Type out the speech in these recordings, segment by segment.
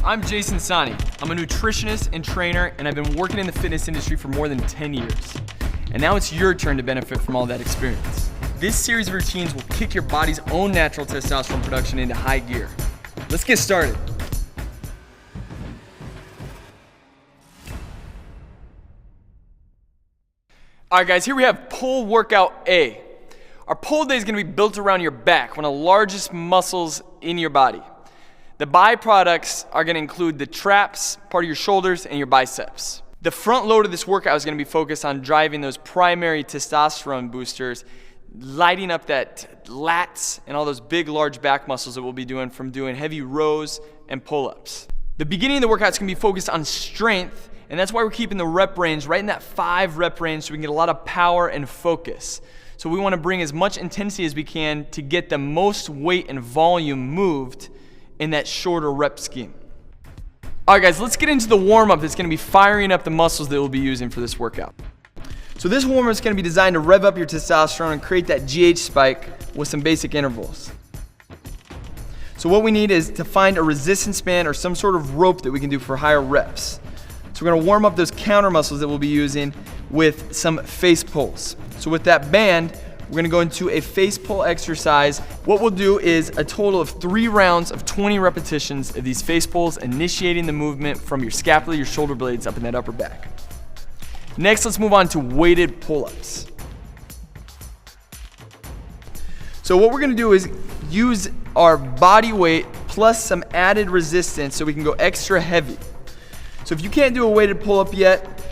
I'm Jason Sani. I'm a nutritionist and trainer, and I've been working in the fitness industry for more than 10 years. And now it's your turn to benefit from all that experience. This series of routines will kick your body's own natural testosterone production into high gear. Let's get started. All right, guys, here we have pull workout A. Our pull day is going to be built around your back, one of the largest muscles in your body. The byproducts are going to include the traps, part of your shoulders, and your biceps. The front load of this workout is going to be focused on driving those primary testosterone boosters, lighting up that lats and all those big, large back muscles that we'll be doing from doing heavy rows and pull-ups. The beginning of the workout is going to be focused on strength, and that's why we're keeping the rep range right in that 5 rep range so we can get a lot of power and focus. So we want to bring as much intensity as we can to get the most weight and volume moved in that shorter rep scheme. All right, guys, let's get into the warm-up that's going to be firing up the muscles that we'll be using for this workout. So this warm-up is going to be designed to rev up your testosterone and create that GH spike with some basic intervals. So what we need is to find a resistance band or some sort of rope that we can do for higher reps. So we're going to warm up those counter muscles that we'll be using with some face pulls. So with that band, we're going to go into a face pull exercise. What we'll do is a total of 3 rounds of 20 repetitions of these face pulls, initiating the movement from your scapula, your shoulder blades up in that upper back. Next, let's move on to weighted pull-ups. So what we're going to do is use our body weight plus some added resistance so we can go extra heavy. So if you can't do a weighted pull-up yet,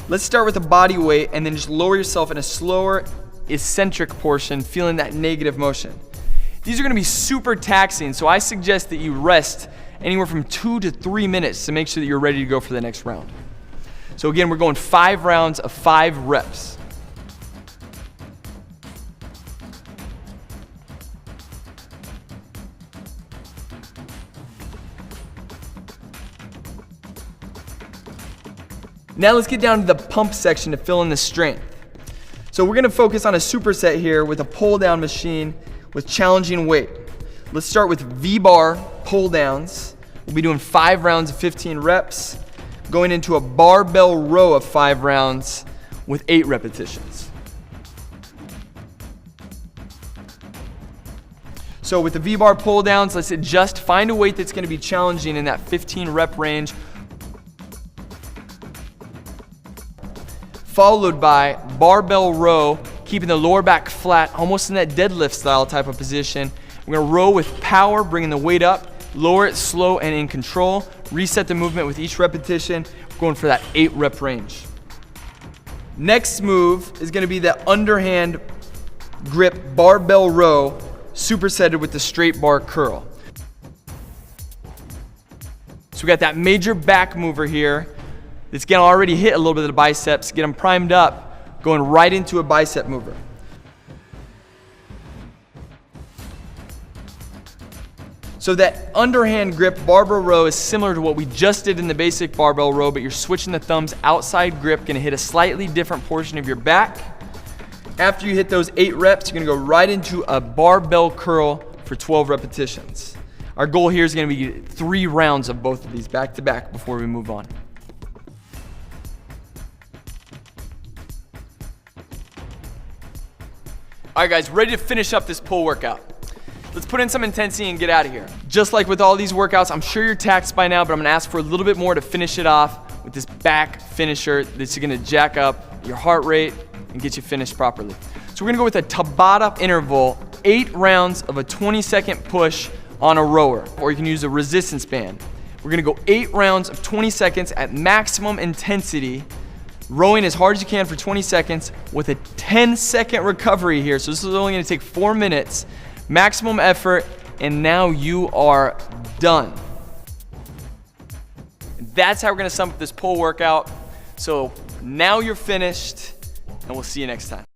let's start with a body weight and then just lower yourself in a slower eccentric portion, feeling that negative motion. These are going to be super taxing, so I suggest that you rest anywhere from 2 to 3 minutes to make sure that you're ready to go for the next round. So again, we're going 5 rounds of 5 reps. Now let's get down to the pump section to fill in the strength. So we're going to focus on a superset here with a pull down machine with challenging weight. Let's start with V-bar pull downs. We'll be doing 5 rounds of 15 reps, going into a barbell row of 5 rounds with 8 repetitions. So with the V-bar pull downs, let's adjust, find a weight that's going to be challenging in that 15 rep range, followed by barbell row, keeping the lower back flat, almost in that deadlift style type of position. We're going to row with power, bringing the weight up, lower it slow and in control, reset the movement with each repetition. We're going for that 8 rep range. Next move is going to be that underhand grip barbell row, supersetted with the straight bar curl. So we got that major back mover here. It's going to already hit a little bit of the biceps, get them primed up, going right into a bicep mover. So that underhand grip barbell row is similar to what we just did in the basic barbell row, but you're switching the thumbs, outside grip, going to hit a slightly different portion of your back. After you hit those 8 reps, you're going to go right into a barbell curl for 12 repetitions. Our goal here is going to be 3 rounds of both of these back to back before we move on. All right, guys, ready to finish up this pull workout. Let's put in some intensity and get out of here. Just like with all these workouts, I'm sure you're taxed by now, but I'm gonna ask for a little bit more to finish it off with this back finisher that's gonna jack up your heart rate and get you finished properly. So we're gonna go with a Tabata interval, 8 rounds of a 20-second push on a rower, or you can use a resistance band. We're gonna go 8 rounds of 20 seconds at maximum intensity, rowing as hard as you can for 20 seconds with a 10-second recovery here. So this is only going to take 4 minutes, maximum effort, and now you are done. That's how we're going to sum up this pull workout. So now you're finished, and we'll see you next time.